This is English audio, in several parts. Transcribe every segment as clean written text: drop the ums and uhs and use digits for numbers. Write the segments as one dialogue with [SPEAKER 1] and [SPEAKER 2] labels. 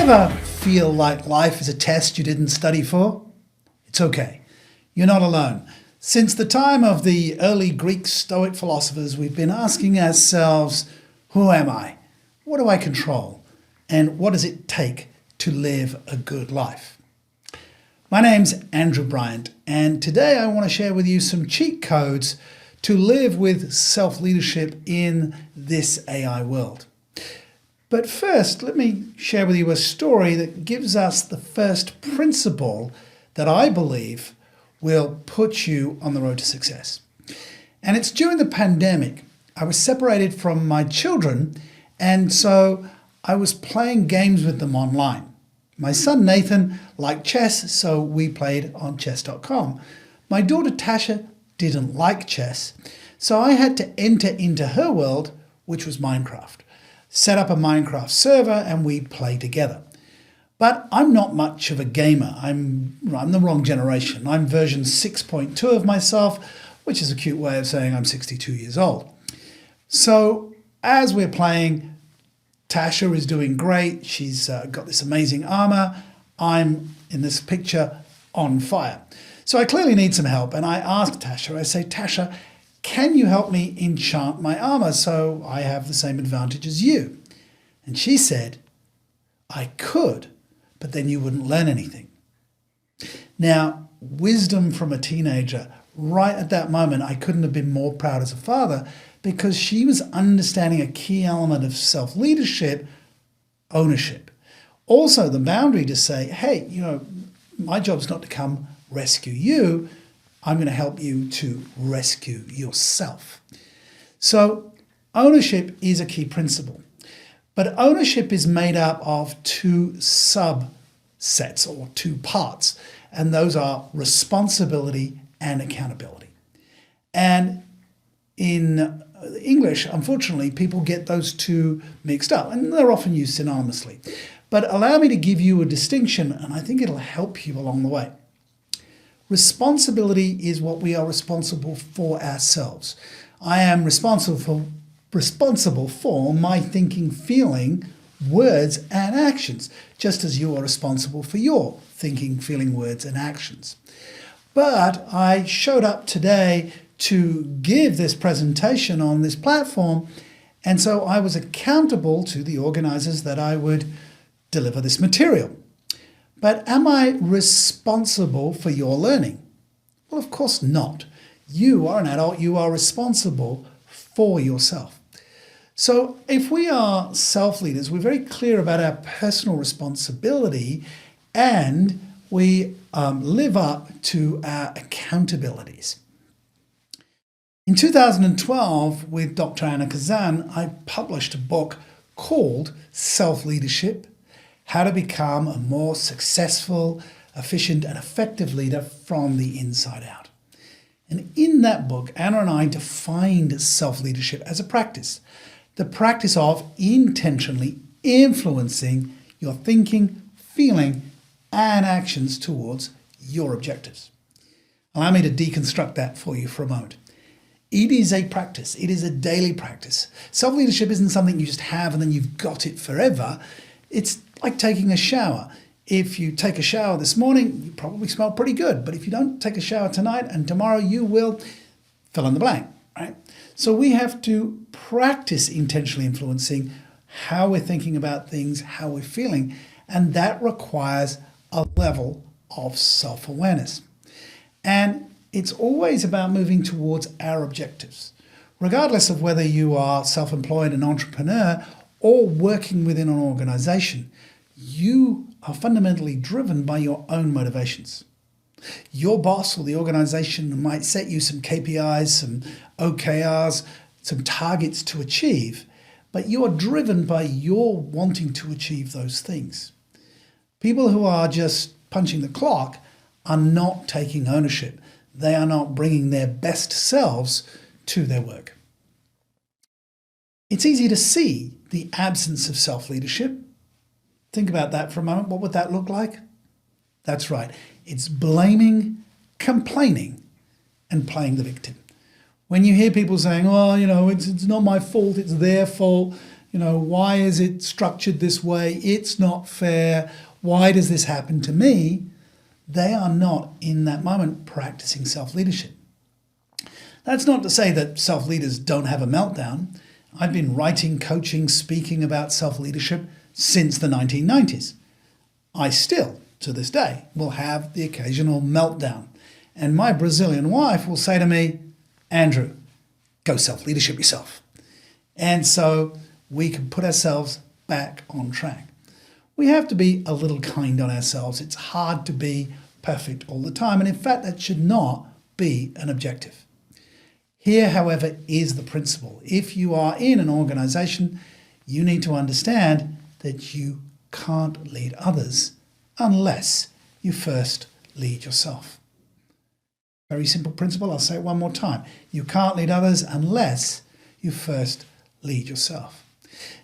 [SPEAKER 1] ever feel like life is a test you didn't study for? It's okay. You're not alone. Since the time of the early Greek Stoic philosophers, we've been asking ourselves, who am I? What do I control? And what does it take to live a good life? My name's Andrew Bryant, and today I want to share with you some cheat codes to live with self-leadership in this AI world. But first, let me share with you a story that gives us the first principle that I believe will put you on the road to success. And it's during the pandemic. I was separated from my children, and so I was playing games with them online. My son Nathan liked chess, so we played on chess.com. My daughter Tasha didn't like chess, so I had to enter into her world, which was Minecraft. Set up a Minecraft server and we play together. But I'm not much of a gamer. I'm the wrong generation. I'm version 6.2 of myself, which is a cute way of saying I'm 62 years old. So as we're playing, Tasha is doing great. She's got this amazing armor. I'm, in this picture, on fire. So I clearly need some help. And I ask Tasha, I say, Tasha, can you help me enchant my armor so I have the same advantage as you? And she said, I could, but then you wouldn't learn anything. Now, wisdom from a teenager, right at that moment, I couldn't have been more proud as a father, because she was understanding a key element of self-leadership, ownership. Also the boundary to say, hey, my job's not to come rescue you. I'm going to help you to rescue yourself. So ownership is a key principle. But ownership is made up of two subsets or two parts. And those are responsibility and accountability. And in English, unfortunately, people get those two mixed up, and they're often used synonymously. But allow me to give you a distinction, and I think it'll help you along the way. Responsibility is what we are responsible for ourselves. I am responsible for my thinking, feeling, words, and actions, just as you are responsible for your thinking, feeling, words, and actions. But I showed up today to give this presentation on this platform, and so I was accountable to the organizers that I would deliver this material. But am I responsible for your learning? Well, of course not. You are an adult, you are responsible for yourself. So if we are self-leaders, we're very clear about our personal responsibility, and we live up to our accountabilities. In 2012, with Dr. Anna Kazan, I published a book called Self-Leadership: How to Become a More Successful, Efficient, and Effective Leader from the Inside Out. And in that book, Anna and I defined self-leadership as a practice. The practice of intentionally influencing your thinking, feeling, and actions towards your objectives. Allow me to deconstruct that for you for a moment. It is a practice. It is a daily practice. Self-leadership isn't something you just have and then you've got it forever. It's like taking a shower. If you take a shower this morning, you probably smell pretty good. But if you don't take a shower tonight and tomorrow, you will fill in the blank, right? So we have to practice intentionally influencing how we're thinking about things, how we're feeling. And that requires a level of self-awareness. And it's always about moving towards our objectives. Regardless of whether you are self-employed, an entrepreneur, or working within an organization, you are fundamentally driven by your own motivations. Your boss or the organization might set you some KPIs, some OKRs, some targets to achieve, but you are driven by your wanting to achieve those things. People who are just punching the clock are not taking ownership. They are not bringing their best selves to their work. It's easy to see the absence of self-leadership. Think about that for a moment. What would that look like? That's right. It's blaming, complaining, and playing the victim. When you hear people saying, oh, it's not my fault, it's their fault, why is it structured this way? It's not fair. Why does this happen to me? They are not in that moment practicing self-leadership. That's not to say that self-leaders don't have a meltdown. I've been writing, coaching, speaking about self-leadership since the 1990s. I still, to this day, will have the occasional meltdown. And my Brazilian wife will say to me, Andrew, go self-leadership yourself. And so we can put ourselves back on track. We have to be a little kind on ourselves. It's hard to be perfect all the time. And in fact, that should not be an objective. Here, however, is the principle. If you are in an organization, you need to understand that you can't lead others unless you first lead yourself. Very simple principle. I'll say it one more time. You can't lead others unless you first lead yourself.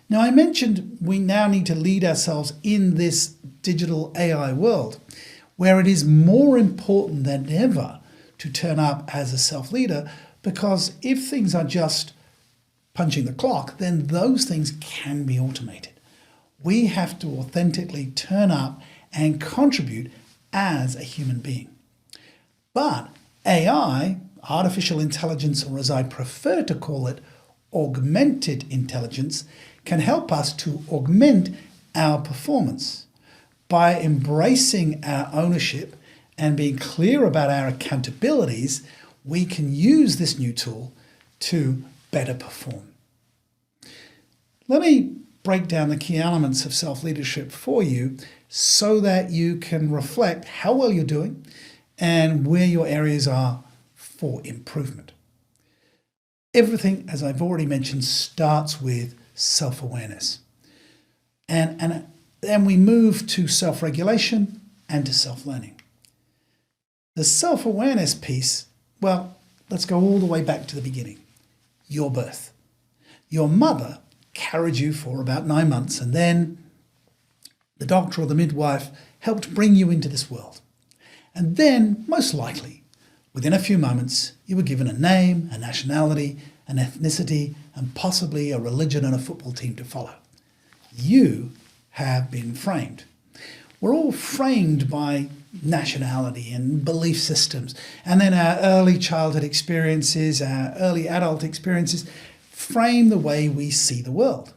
[SPEAKER 1] Now, I mentioned we now need to lead ourselves in this digital AI world, where it is more important than ever to turn up as a self-leader, because if things are just punching the clock, then those things can be automated. We have to authentically turn up and contribute as a human being. But AI, artificial intelligence, or as I prefer to call it, augmented intelligence, can help us to augment our performance by embracing our ownership and being clear about our accountabilities. We can use this new tool to better perform. Let me break down the key elements of self-leadership for you so that you can reflect how well you're doing and where your areas are for improvement. Everything, as I've already mentioned, starts with self-awareness. And then we move to self-regulation and to self-learning. The self-awareness piece, well, let's go all the way back to the beginning. Your birth. Your mother carried you for about 9 months, and then the doctor or the midwife helped bring you into this world. And then, most likely, within a few moments, you were given a name, a nationality, an ethnicity, and possibly a religion and a football team to follow. You have been framed. We're all framed by nationality and belief systems, and then our early childhood experiences, our early adult experiences frame the way we see the world.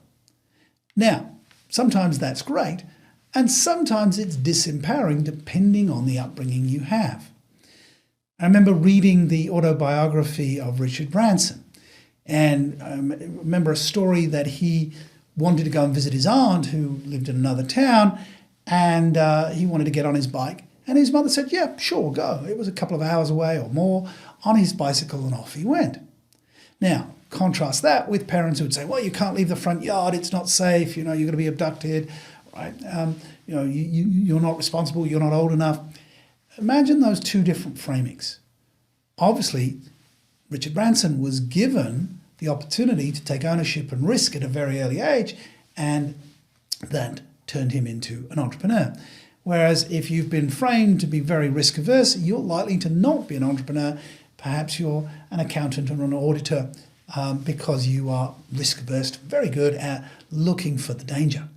[SPEAKER 1] Now, sometimes that's great, and sometimes it's disempowering depending on the upbringing you have. I remember reading the autobiography of Richard Branson, and I remember a story that he wanted to go and visit his aunt who lived in another town, and he wanted to get on his bike. And his mother said, yeah, sure, go. It was a couple of hours away or more on his bicycle, and off he went. Now, contrast that with parents who would say, well, you can't leave the front yard, it's not safe, you're going to be abducted, right? You're not responsible, you're not old enough. Imagine those two different framings. Obviously, Richard Branson was given the opportunity to take ownership and risk at a very early age, and that turned him into an entrepreneur. Whereas if you've been framed to be very risk averse, you're likely to not be an entrepreneur. Perhaps you're an accountant or an auditor because you are risk averse, very good at looking for the danger.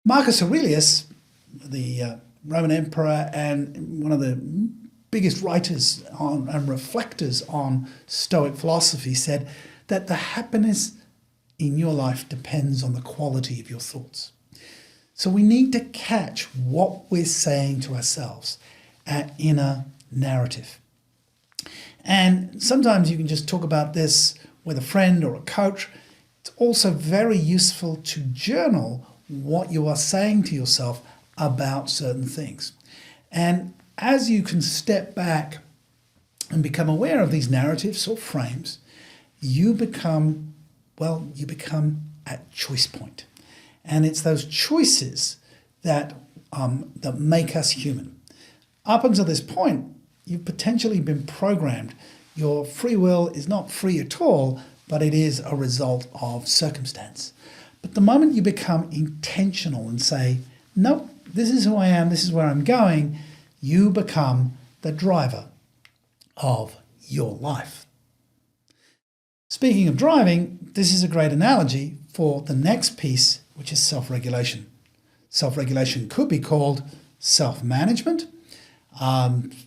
[SPEAKER 1] Marcus Aurelius, the Roman emperor and one of the biggest writers on and reflectors on Stoic philosophy, said that the happiness in your life depends on the quality of your thoughts. So we need to catch what we're saying to ourselves, our inner narrative. And sometimes you can just talk about this with a friend or a coach. It's also very useful to journal what you are saying to yourself about certain things. And as you can step back and become aware of these narratives or frames, you become at choice point. And it's those choices that make us human. Up until this point, you've potentially been programmed. Your free will is not free at all, but it is a result of circumstance. But the moment you become intentional and say, nope, this is who I am, this is where I'm going, you become the driver of your life. Speaking of driving, this is a great analogy for the next piece, which is self-regulation. Self-regulation could be called self-management,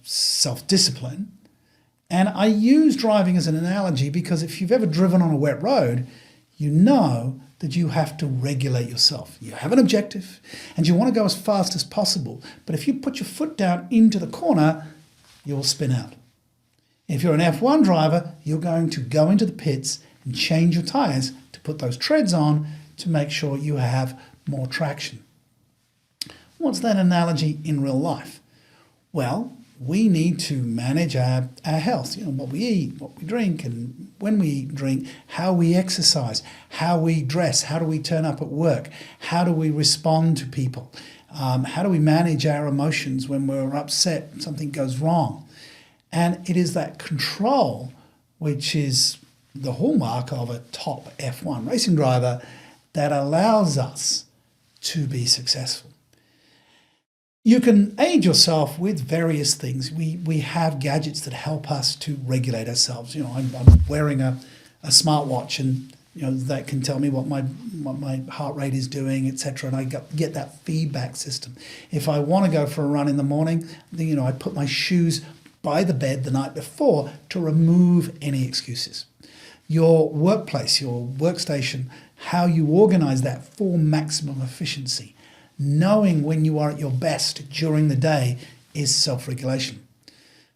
[SPEAKER 1] self-discipline. And I use driving as an analogy because if you've ever driven on a wet road, you know that you have to regulate yourself. You have an objective and you want to go as fast as possible. But if you put your foot down into the corner, you will spin out. If you're an F1 driver, you're going to go into the pits and change your tires to put those treads on to make sure you have more traction. What's that analogy in real life? Well, we need to manage our health, what we eat, what we drink, and when we drink, how we exercise, how we dress, how do we turn up at work, how do we respond to people, how do we manage our emotions when we're upset and something goes wrong. And it is that control which is the hallmark of a top F1 racing driver that allows us to be successful. You can aid yourself with various things. We have gadgets that help us to regulate ourselves. I'm wearing a smartwatch, and that can tell me what my heart rate is doing, etc. And I get that feedback system. If I want to go for a run in the morning, I put my shoes by the bed the night before to remove any excuses. Your workplace, your workstation, how you organize that for maximum efficiency. Knowing when you are at your best during the day is self-regulation.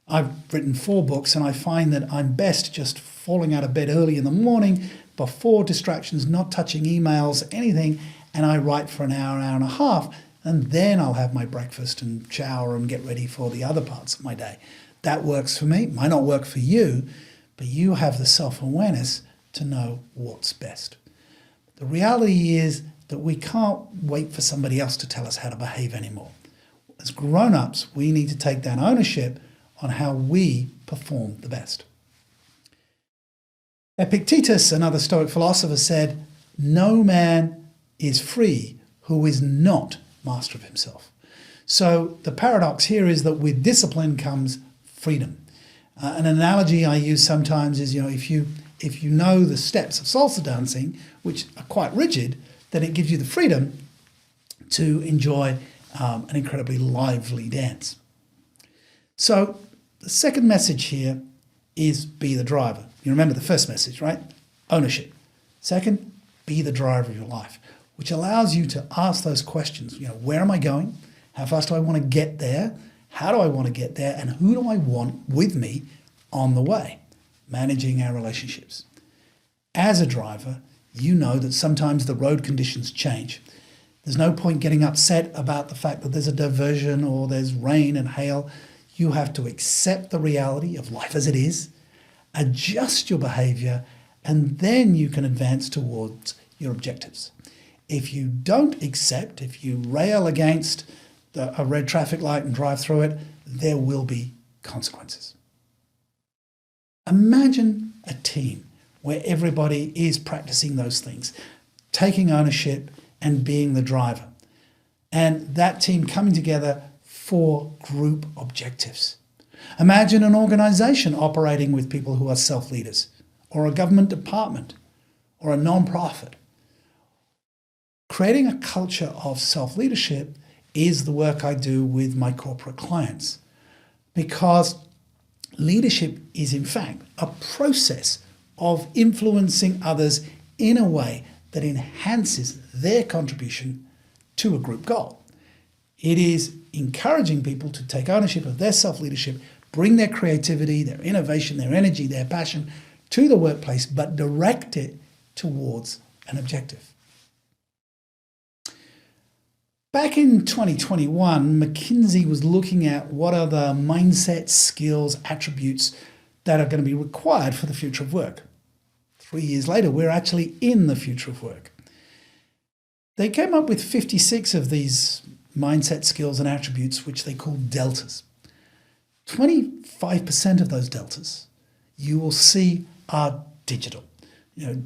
[SPEAKER 1] I've written 4 books and I find that I'm best just falling out of bed early in the morning before distractions, not touching emails, anything, and I write for an hour and a half, and then I'll have my breakfast and shower and get ready for the other parts of my day. That works for me, might not work for you, but you have the self-awareness to know what's best. The reality is that we can't wait for somebody else to tell us how to behave anymore. As grown-ups, we need to take that ownership on how we perform the best. Epictetus, another Stoic philosopher, said, "No man is free who is not master of himself." So the paradox here is that with discipline comes freedom. An analogy I use sometimes is, if you know the steps of salsa dancing, which are quite rigid, then it gives you the freedom to enjoy an incredibly lively dance. So the second message here is be the driver. You remember the first message, right? Ownership. Second, be the driver of your life, which allows you to ask those questions. Where am I going? How fast do I want to get there? How do I want to get there? And who do I want with me on the way? Managing our relationships. As a driver, you know that sometimes the road conditions change. There's no point getting upset about the fact that there's a diversion or there's rain and hail. You have to accept the reality of life as it is, adjust your behavior, and then you can advance towards your objectives. If you don't accept, if you rail against a red traffic light and drive through it, there will be consequences. Imagine a team where everybody is practicing those things, taking ownership and being the driver. And that team coming together for group objectives. Imagine an organization operating with people who are self-leaders, or a government department, or a non-profit. Creating a culture of self-leadership is the work I do with my corporate clients, because leadership is in fact a process of influencing others in a way that enhances their contribution to a group goal. It is encouraging people to take ownership of their self-leadership, bring their creativity, their innovation, their energy, their passion to the workplace, but direct it towards an objective. Back in 2021, McKinsey was looking at what are the mindset, skills, attributes that are going to be required for the future of work. 3 years later, we're actually in the future of work. They came up with 56 of these mindset, skills, and attributes, which they call deltas. 25% of those deltas you will see are digital.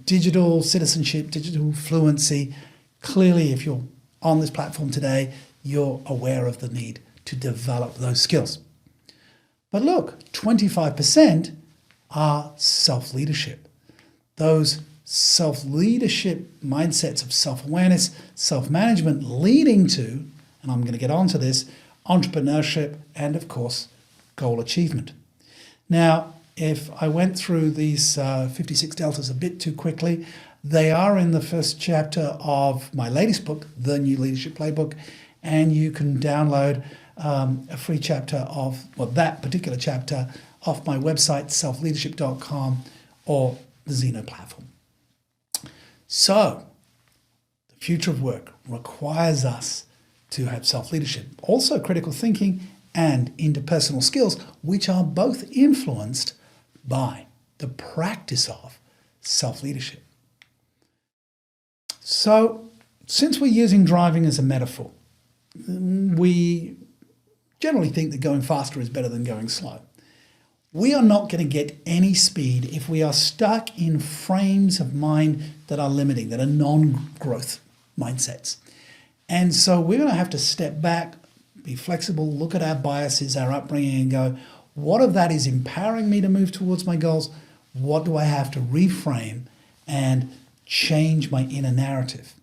[SPEAKER 1] Digital citizenship, digital fluency. Clearly, if you're on this platform today, you're aware of the need to develop those skills. But look, 25% are self-leadership. those self-leadership mindsets of self-awareness, self-management leading to, and I'm going to get onto this, entrepreneurship and, of course, goal achievement. Now, if I went through these 56 deltas a bit too quickly, they are in the first chapter of my latest book, The New Leadership Playbook, and you can download a free chapter of, well, that particular chapter off my website, selfleadership.com, or the Zeno platform. So, the future of work requires us to have self-leadership, also critical thinking and interpersonal skills, which are both influenced by the practice of self-leadership. So, since we're using driving as a metaphor, we generally think that going faster is better than going slow. We are not going to get any speed if we are stuck in frames of mind that are limiting, that are non-growth mindsets. And so we're going to have to step back, be flexible, look at our biases, our upbringing, and go, what of that is empowering me to move towards my goals? What do I have to reframe and change my inner narrative?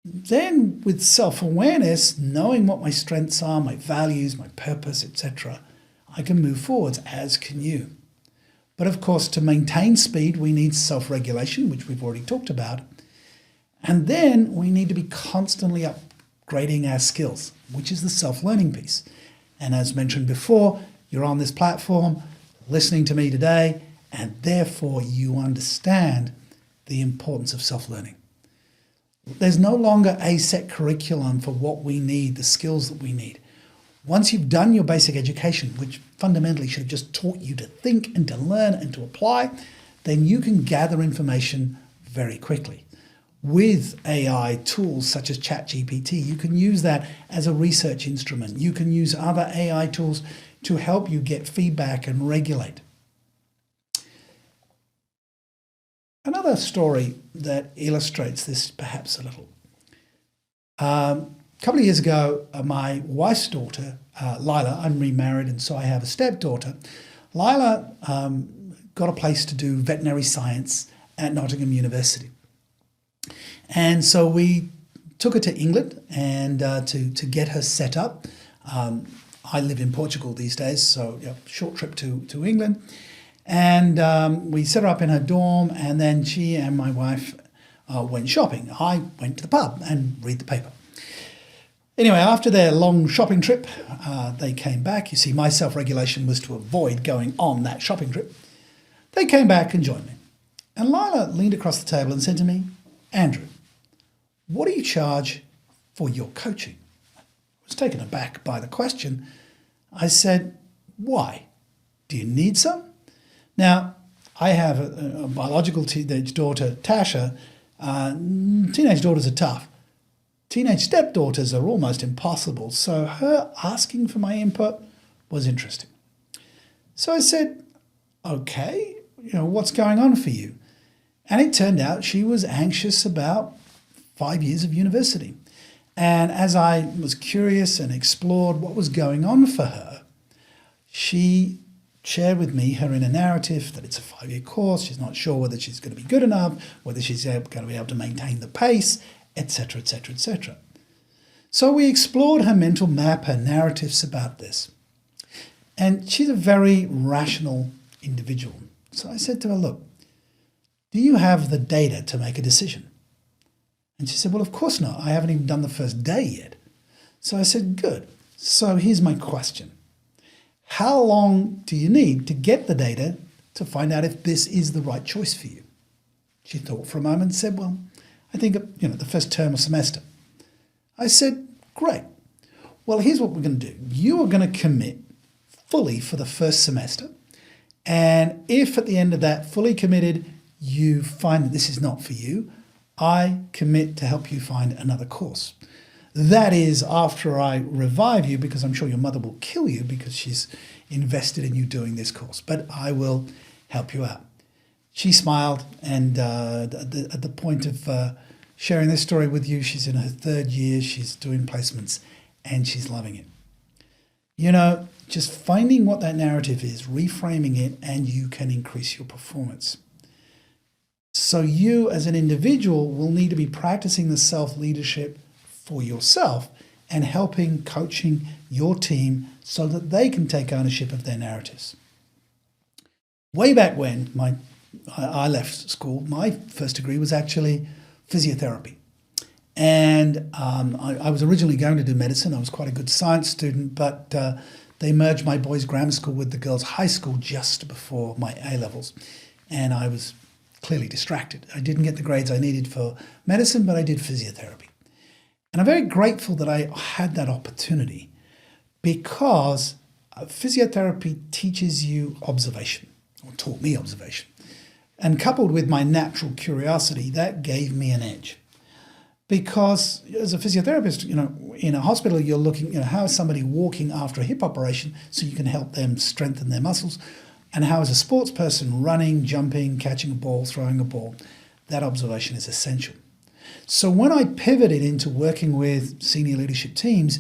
[SPEAKER 1] Then with self-awareness, knowing what my strengths are, my values, my purpose, etc., I can move forwards, as can you. But of course, to maintain speed, we need self-regulation, which we've already talked about. And then we need to be constantly upgrading our skills, which is the self-learning piece. And as mentioned before, you're on this platform listening to me today, and therefore you understand the importance of self-learning. There's no longer a set curriculum for what we need, the skills that we need. Once you've done your basic education, which fundamentally should have just taught you to think and to learn and to apply, then you can gather information very quickly. With AI tools such as ChatGPT, you can use that as a research instrument. You can use other AI tools to help you get feedback and regulate. Another story that illustrates this perhaps a little. A couple of years ago, my wife's daughter, Lila, I'm remarried and so I have a stepdaughter. Lila got a place to do veterinary science at Nottingham University. And so we took her to England and to get her set up. I live in Portugal these days, so short trip to England. And we set her up in her dorm, and then she and my wife went shopping. I went to the pub and read the paper. Anyway, after their long shopping trip, they came back. You see, my self-regulation was to avoid going on that shopping trip. They came back and joined me. And Lila leaned across the table and said to me, "Andrew, what do you charge for your coaching?" I was taken aback by the question. I said, "Why? Do you need some?" Now, I have a biological teenage daughter, Tasha. Teenage daughters are tough. Teenage stepdaughters are almost impossible. So her asking for my input was interesting. So I said, "Okay, what's going on for you?" And it turned out she was anxious about 5 years of university. And as I was curious and explored what was going on for her, she shared with me her inner narrative that it's a 5-year course. She's not sure whether she's going to be good enough, whether she's going to be able to maintain the pace, etc., etc., etc. So we explored her mental map, her narratives about this. And she's a very rational individual. So I said to her, "Look, do you have the data to make a decision?" And she said, "Well, of course not. I haven't even done the first day yet." So I said, "Good. So here's my question. How long do you need to get the data to find out if this is the right choice for you?" She thought for a moment and said, "Well, I think, the first term or semester." I said, "Great. Well, here's what we're going to do. You are going to commit fully for the first semester. And if at the end of that, fully committed, you find that this is not for you, I commit to help you find another course. That is after I revive you, because I'm sure your mother will kill you because she's invested in you doing this course, but I will help you out." She smiled, and at the point of sharing this story with you, she's in her 3rd year, she's doing placements, and she's loving it. Just finding what that narrative is, reframing it, and you can increase your performance. So you as an individual will need to be practicing the self-leadership for yourself and helping coaching your team so that they can take ownership of their narratives. Way back when I left school, my first degree was actually physiotherapy. And I was originally going to do medicine. I was quite a good science student, but they merged my boys' grammar school with the girls' high school just before my A-levels. And I was clearly distracted. I didn't get the grades I needed for medicine, but I did physiotherapy. And I'm very grateful that I had that opportunity because physiotherapy teaches you observation, or taught me observation. And coupled with my natural curiosity, that gave me an edge. Because as a physiotherapist, in a hospital, you're looking, how is somebody walking after a hip operation so you can help them strengthen their muscles? And how is a sports person running, jumping, catching a ball, throwing a ball? That observation is essential. So when I pivoted into working with senior leadership teams,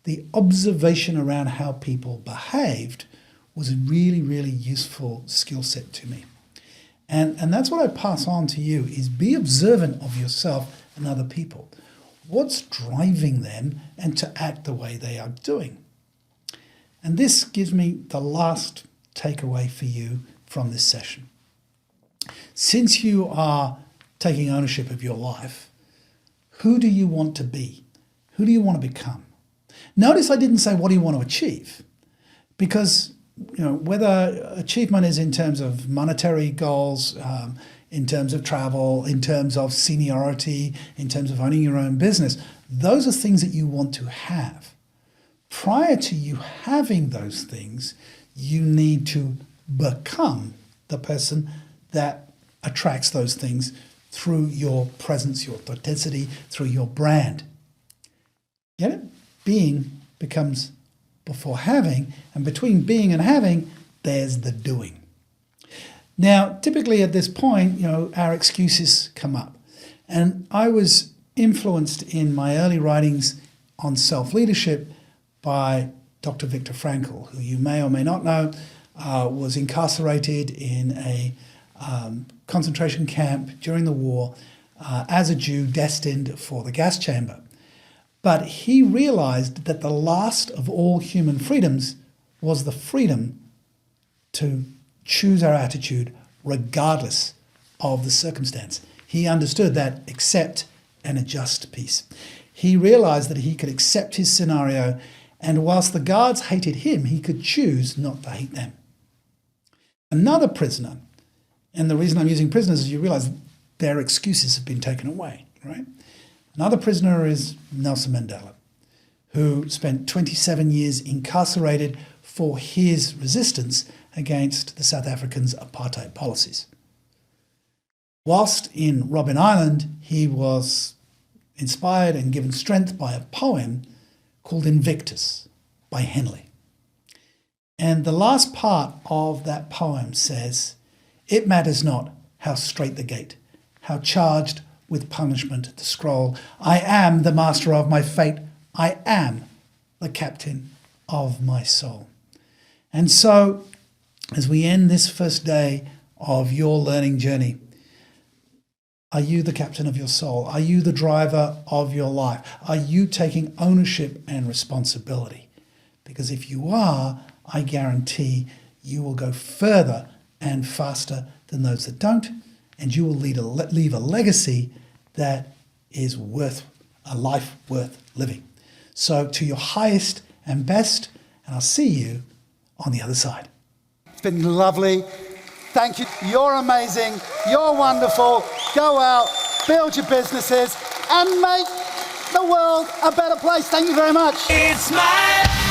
[SPEAKER 1] the observation around how people behaved was a really, really useful skill set to me. And that's what I pass on to you, is be observant of yourself and other people. What's driving them and to act the way they are doing? And this gives me the last takeaway for you from this session. Since you are taking ownership of your life, who do you want to be? Who do you want to become? Notice I didn't say what do you want to achieve, because whether achievement is in terms of monetary goals, in terms of travel, in terms of seniority, in terms of owning your own business, those are things that you want to have. Prior to you having those things, you need to become the person that attracts those things through your presence, your authenticity, through your brand. Get it? Being becomes before having, and between being and having, there's the doing. Now, typically at this point, our excuses come up. And I was influenced in my early writings on self-leadership by Dr. Viktor Frankl, who you may or may not know, was incarcerated in a concentration camp during the war as a Jew destined for the gas chamber. But he realized that the last of all human freedoms was the freedom to choose our attitude regardless of the circumstance. He understood that accept and adjust piece. He realized that he could accept his scenario, and whilst the guards hated him, he could choose not to hate them. Another prisoner, and the reason I'm using prisoners is you realize their excuses have been taken away, right? Another prisoner is Nelson Mandela, who spent 27 years incarcerated for his resistance against the South Africans' apartheid policies. Whilst in Robben Island, he was inspired and given strength by a poem called Invictus by Henley. And the last part of that poem says, "It matters not how straight the gate, how charged with punishment the scroll. I am the master of my fate. I am the captain of my soul." And so, as we end this first day of your learning journey, are you the captain of your soul? Are you the driver of your life? Are you taking ownership and responsibility? Because if you are, I guarantee you will go further and faster than those that don't, and you will leave a legacy that is worth a life worth living. So to your highest and best, and I'll see you on the other side. It's been lovely. Thank you. You're amazing. You're wonderful. Go out, build your businesses, and make the world a better place. Thank you very much.
[SPEAKER 2] It's my